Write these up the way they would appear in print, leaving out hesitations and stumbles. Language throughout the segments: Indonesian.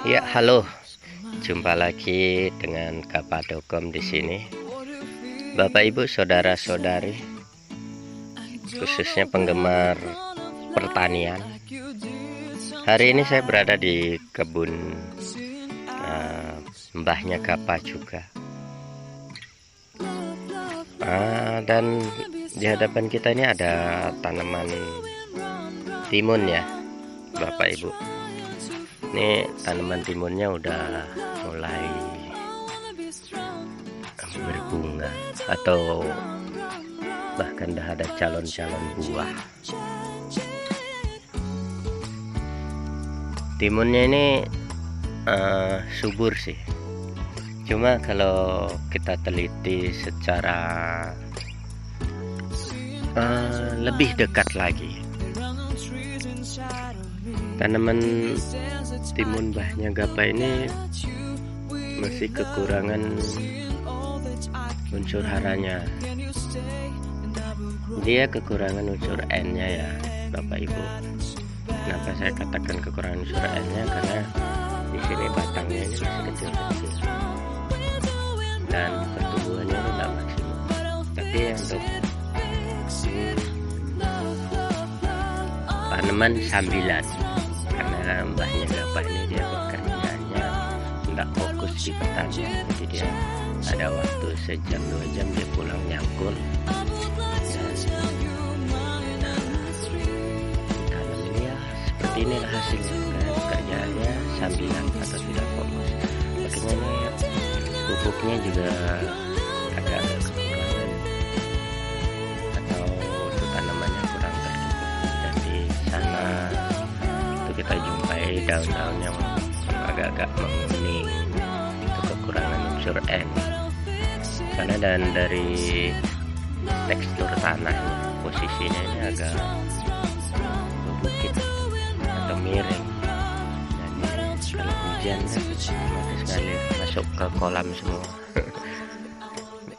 Ya, halo. Jumpa lagi dengan Kapadokom di sini. Bapak Ibu, saudara-saudari, khususnya penggemar pertanian. Hari ini saya berada di kebun mbahnya Kapa juga. Dan di hadapan kita ini ada tanaman timun ya, Bapak Ibu. Ini tanaman timunnya udah mulai berbunga atau bahkan dah ada calon-calon buah. Timunnya ini subur sih, cuma kalau kita teliti secara lebih dekat lagi, tanaman timun mbahnya Gapa ini masih kekurangan unsur haranya. Dia kekurangan unsur N-nya ya, Bapak Ibu. Kenapa saya katakan kekurangan unsur N-nya? Karena di sini batangnya ini masih kecil-kecil dan pertumbuhannya tidak maksimal. Tapi untuk tanaman sambilan, karena mbahnya Gapa ini dia bekerjanya tidak fokus di pertanian, jadi dia ada waktu sejam 2 jam dia pulang nyangkul tanam ini ya seperti inilah hasilnya. Kerjaannya sambilan atau tidak fokus, makanya pupuknya juga agak kekurangan atau untuk tanamannya kurang tercukupi. Dan di sana itu kita jumpai daun-daun yang agak-agak menguning, itu kekurangan unsur N. Karena dan dari tekstur tanahnya, posisinya ini agak bukit atau miring. Jadi kalau hujan kan otomatis sekali masuk ke kolam semua.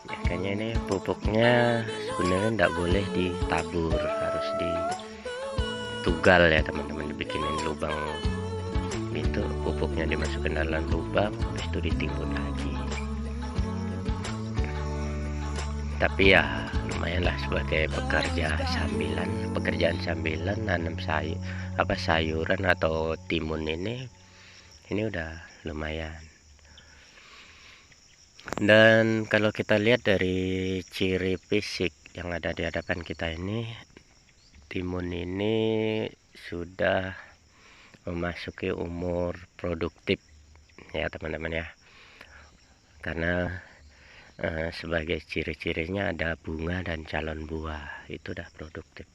Makanya ini pupuknya sebenarnya tidak boleh ditabur, harus ditugal ya teman-teman, dibikinin lubang itu, pupuknya dimasukkan dalam lubang, habis itu ditimbun lagi. Tapi ya lumayanlah sebagai pekerjaan sambilan nanam sayuran atau timun ini udah lumayan. Dan kalau kita lihat dari ciri fisik yang ada di hadapan kita ini, timun ini sudah memasuki umur produktif ya teman-teman ya, karena sebagai ciri-cirinya ada bunga dan calon buah, itu udah produktif.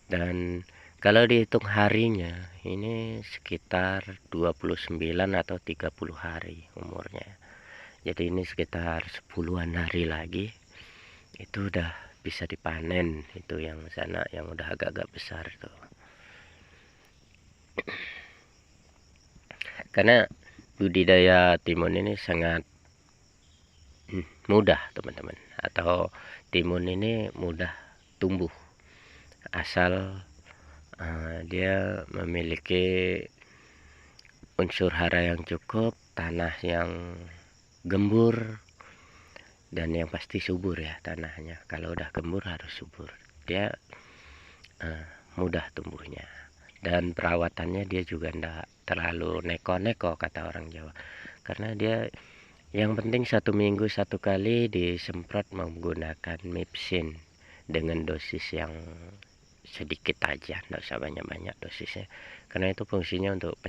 Dan kalau dihitung harinya ini sekitar 29 atau 30 hari umurnya. Jadi ini sekitar 10-an hari lagi itu udah bisa dipanen. Itu yang sana yang udah agak-agak besar tuh. Karena budidaya timun ini sangat mudah teman-teman, atau timun ini mudah tumbuh asal dia memiliki unsur hara yang cukup, tanah yang gembur, dan yang pasti subur ya tanahnya. Kalau udah gembur harus subur, dia mudah tumbuhnya. Dan perawatannya dia juga tidak terlalu neko-neko kata orang Jawa, karena dia yang penting 1 minggu 1 kali disemprot menggunakan Mipsin dengan dosis yang sedikit aja, tidak usah banyak-banyak dosisnya, karena itu fungsinya untuk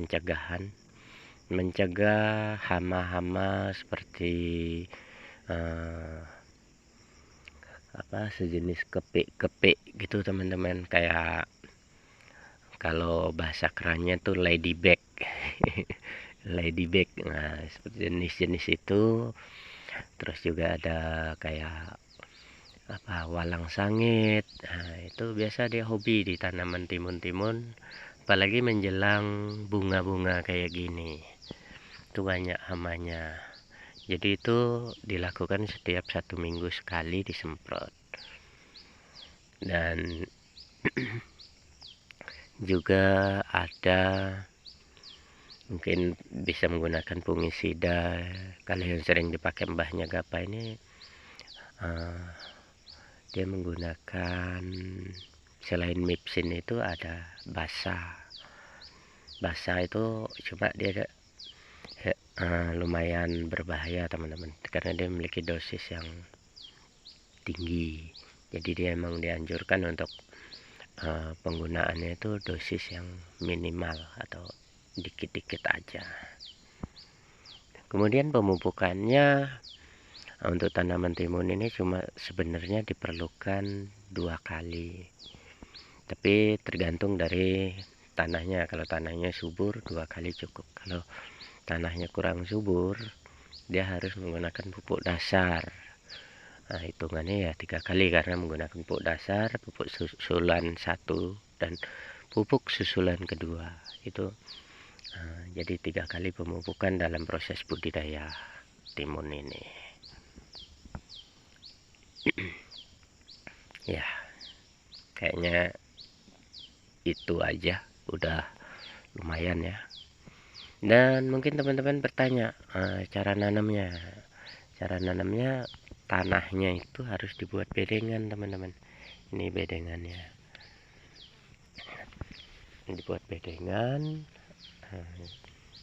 mencegah hama-hama seperti sejenis kepik-kepik gitu teman-teman, kayak kalau bahasa kerennya tuh ladybug. Ladybug, nah seperti jenis-jenis itu. Terus juga ada kayak walang sangit. Nah itu biasa dia hobi di tanaman timun-timun, apalagi menjelang bunga-bunga kayak gini, itu banyak hamanya. Jadi itu dilakukan setiap 1 minggu sekali disemprot. Dan juga ada Mungkin bisa menggunakan fungisida. Kalau yang sering dipakai mbahnya Gapa ini, dia menggunakan selain Mipsin itu ada Basa. Basa itu cuma dia lumayan berbahaya teman-teman, karena dia memiliki dosis yang tinggi. Jadi dia emang dianjurkan untuk penggunaannya itu dosis yang minimal atau dikit-dikit aja. Kemudian pemupukannya untuk tanaman timun ini cuma sebenarnya diperlukan 2 kali, tapi tergantung dari tanahnya. Kalau tanahnya subur 2 kali cukup. Kalau tanahnya kurang subur, dia harus menggunakan pupuk dasar. Nah, hitungannya ya 3 kali, karena menggunakan pupuk dasar, pupuk susulan 1, dan pupuk susulan kedua. Itu jadi 3 kali pemupukan dalam proses budidaya timun ini. Ya, kayaknya itu aja udah lumayan ya. Dan mungkin teman-teman bertanya, cara nanamnya. Cara nanamnya, tanahnya itu harus dibuat bedengan teman-teman. Ini bedengannya, dibuat bedengan,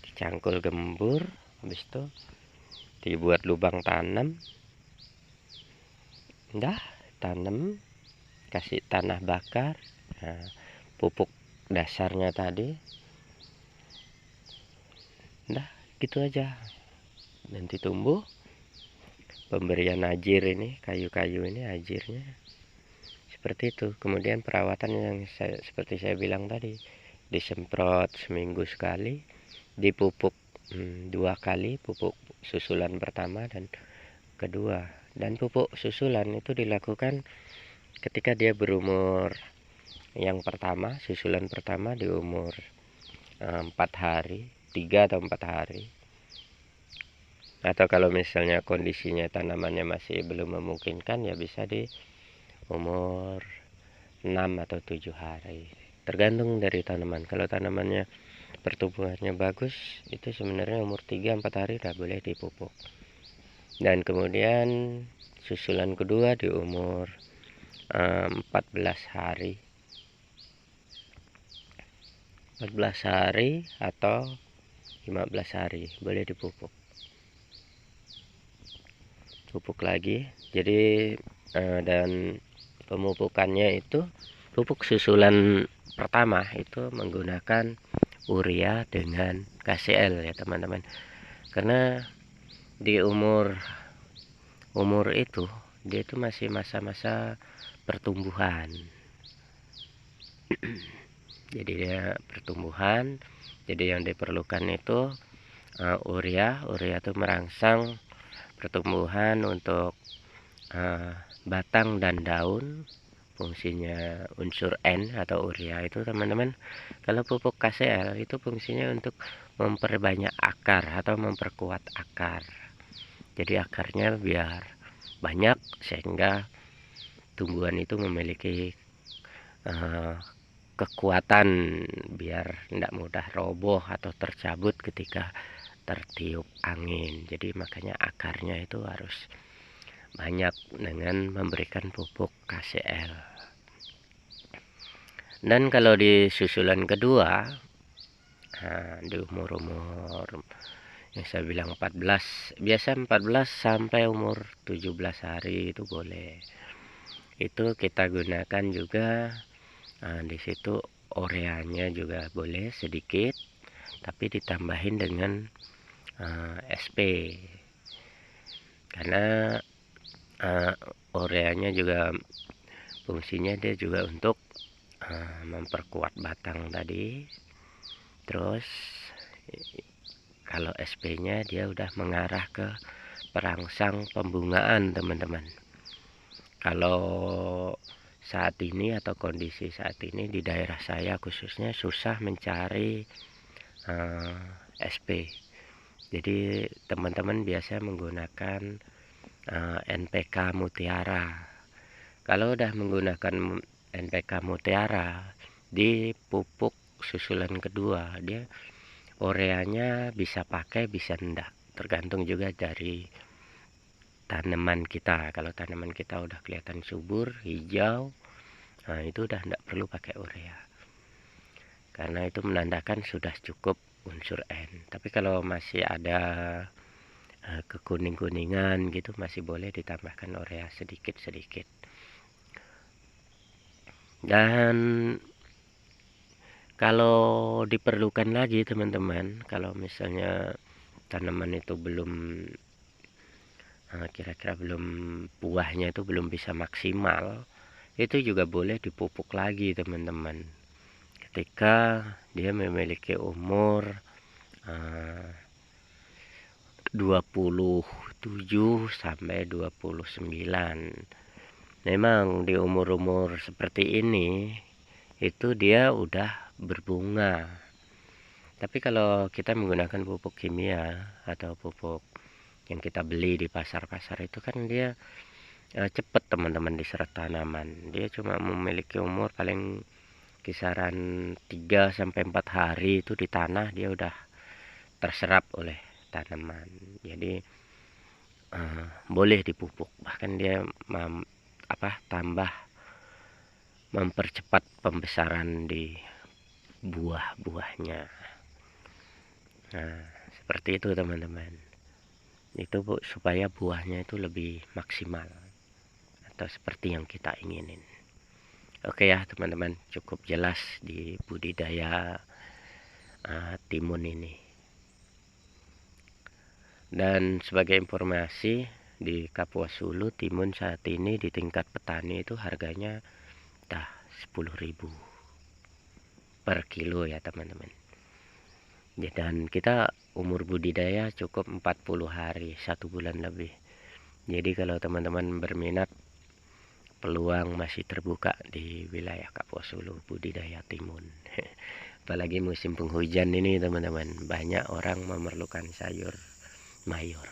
dicangkul gembur, habis itu dibuat lubang tanam, udah tanam, kasih tanah bakar, pupuk dasarnya tadi, udah gitu aja. Nanti tumbuh. Pemberian ajir ini, kayu-kayu ini ajirnya seperti itu. Kemudian perawatan yang seperti saya bilang tadi, disemprot seminggu sekali, dipupuk 2 kali, pupuk susulan pertama dan kedua. Dan pupuk susulan itu dilakukan ketika dia berumur, yang pertama, susulan pertama di umur 4 hari, 3 atau 4 hari. Atau kalau misalnya kondisinya tanamannya masih belum memungkinkan, ya bisa di umur 6 atau 7 hari. Tergantung dari tanaman. Kalau tanamannya pertumbuhannya bagus, itu sebenarnya umur 3-4 hari udah boleh dipupuk. Dan kemudian susulan kedua di umur 14 hari. 14 hari atau 15 hari boleh dipupuk. Pupuk lagi. Jadi dan pemupukannya itu, pupuk susulan pertama itu menggunakan urea dengan KCl ya teman-teman. Karena di umur itu dia itu masih masa-masa pertumbuhan. Jadi dia pertumbuhan, jadi yang diperlukan itu urea itu merangsang pertumbuhan untuk batang dan daun. Fungsinya unsur N atau urea itu teman-teman. Kalau pupuk KCl itu fungsinya untuk memperbanyak akar atau memperkuat akar. Jadi akarnya biar banyak, sehingga tumbuhan itu memiliki kekuatan biar tidak mudah roboh atau tercabut ketika tertiup angin. Jadi makanya akarnya itu harus banyak dengan memberikan pupuk KCl. Dan kalau di susulan kedua, di umur-umur yang saya bilang 14, biasa 14 sampai umur 17 hari itu boleh. Itu kita gunakan juga di situ ureanya juga boleh sedikit, tapi ditambahin dengan SP. Karena ureanya juga fungsinya dia juga untuk memperkuat batang tadi. Terus kalau SP-nya dia udah mengarah ke perangsang pembungaan teman-teman. Kalau saat ini atau kondisi saat ini di daerah saya khususnya susah mencari SP. Jadi teman-teman biasa menggunakan NPK Mutiara. Kalau udah menggunakan NPK Mutiara di pupuk susulan kedua, dia ureanya bisa pakai bisa enggak, tergantung juga dari tanaman kita. Kalau tanaman kita udah kelihatan subur hijau, nah itu udah enggak perlu pakai urea, karena itu menandakan sudah cukup unsur N. Tapi kalau masih ada kekuning-kuningan gitu, masih boleh ditambahkan urea sedikit-sedikit. Dan kalau diperlukan lagi teman-teman, kalau misalnya tanaman itu belum kira-kira belum, buahnya itu belum bisa maksimal, itu juga boleh dipupuk lagi teman-teman, ketika dia memiliki umur 27 sampai 29. Memang di umur-umur seperti ini itu dia udah berbunga. Tapi kalau kita menggunakan pupuk kimia atau pupuk yang kita beli di pasar-pasar itu kan dia cepat teman-teman diserap tanaman. Dia cuma memiliki umur paling kisaran 3 sampai 4 hari itu di tanah, dia udah terserap oleh tanaman. Jadi boleh dipupuk, bahkan dia tambah mempercepat pembesaran di buah-buahnya. Nah, seperti itu teman-teman. Itu supaya buahnya itu lebih maksimal atau seperti yang kita inginin. Oke ya teman-teman, cukup jelas di budidaya timun ini. Dan sebagai informasi, di Kapuas Hulu timun saat ini di tingkat petani itu harganya 10.000 per kilo ya teman-teman. Dan kita umur budidaya cukup 40 hari, 1 bulan lebih. Jadi kalau teman-teman berminat, peluang masih terbuka di wilayah Kapuas Hulu budidaya timun. Apalagi musim penghujan ini teman-teman, banyak orang memerlukan sayur mayur.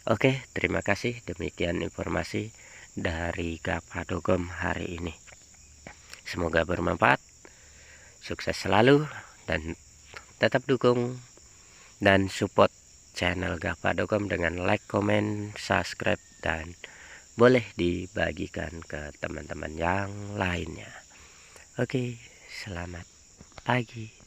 Oke, terima kasih. Demikian informasi dari Gapadogom hari ini. Semoga bermanfaat. Sukses selalu dan tetap dukung dan support channel Gapadogom dengan like, comment, subscribe, dan boleh dibagikan ke teman-teman yang lainnya. Oke, selamat pagi.